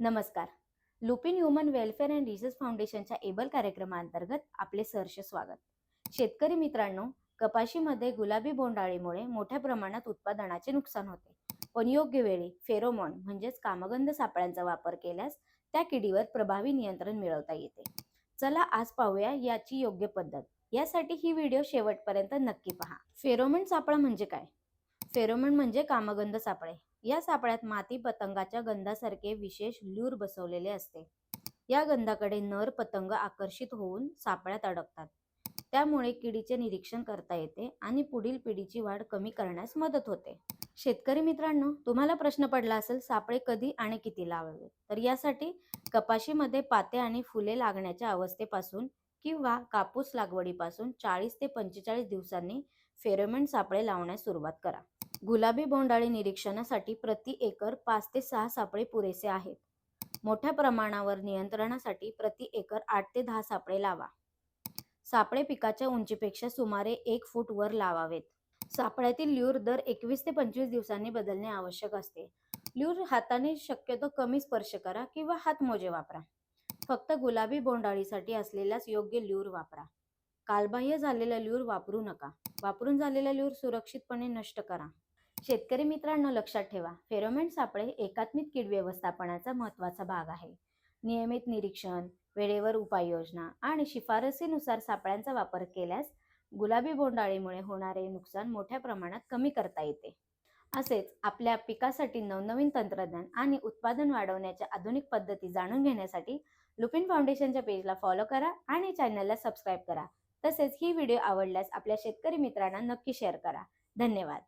नमस्कार. Lupin human welfare and research फाउंडेशनच्या able कार्यक्रमाअंतर्गत आपले सहर्ष स्वागत. शेतकरी मित्रांनो, कपाशीमध्ये गुलाबी बोंडअळीमुळे मोठ्या प्रमाणात उत्पादनाचे नुकसान होते. पण योग्य वेळी फेरोमोन म्हणजेच कामगंध सापळ्यांचा वापर केल्यास त्या किडीवर प्रभावी नियंत्रण मिळवता येते. चला आज पाहूया याची योग्य पद्धत. यासाठी ही व्हिडिओ शेवटपर्यंत नक्की पहा. फेरोमोन सापळा म्हणजे काय? फेरोमोन म्हणजे कामगंध सापळे. या सापळ्यात माती पतंगाच्या गंधासारखे विशेष ल्यूर बसवलेले असते. या गंधाकडे नर पतंग आकर्षित होऊन सापळ्यात अडकतात. त्यामुळे किडीचे निरीक्षण करता येते आणि पुढील पिढीची वाढ कमी करण्यास मदत होते. शेतकरी मित्रांनो, तुम्हाला प्रश्न पडला असेल सापळे कधी आणि किती लावावे. तर यासाठी कपाशीमध्ये पाते आणि फुले लागण्याच्या अवस्थेपासून किंवा कापूस लागवडीपासून 40 ते 45 दिवसांनी फेरोमोन सापळे लावण्यास सुरुवात करा. गुलाबी बोंडअळी निरीक्षणासाठी प्रति एकर 5 ते 6 सापळे पुरेसे आहेत. मोठ्या प्रमाणावर नियंत्रणासाठी प्रति एकर 8 ते 10 सापळे लावा. सापळे पिकाच्या उंचीपेक्षा सुमारे 1 फूट वर लावावेत. सापळ्यातील ल्यूर दर 21 ते 25 दिवसांनी बदलणे आवश्यक असते. ल्यूर हाताने शक्यतो कमी स्पर्श करा किंवा हातमोजे वापरा. फक्त गुलाबी बोंडअळीसाठी असलेलाच योग्य ल्यूर वापरा. कालबाह्य झालेला ल्यूर वापरू नका. वापरून झालेला ल्यूर सुरक्षितपणे नष्ट करा. शेतकरी मित्रांनो, लक्षात ठेवा, फेरोमोन सापळे एकात्मिक कीड व्यवस्थापनाचा महत्त्वाचा भाग आहे. नियमित निरीक्षण, वेळेवर उपाययोजना आणि शिफारसीनुसार सापळ्यांचा वापर केल्यास गुलाबी बोंडअळीमुळे होणारे नुकसान मोठ्या प्रमाणात कमी करता येते. असेच आपल्या पिकासाठी नवनवीन तंत्रज्ञान आणि उत्पादन वाढवण्याच्या आधुनिक पद्धती जाणून घेण्यासाठी लुपिन फाउंडेशनच्या पेजला फॉलो करा आणि चॅनलला सबस्क्राईब करा. तसेच ही व्हिडिओ आवडल्यास आपल्या शेतकरी मित्रांना नक्की शेअर करा. धन्यवाद.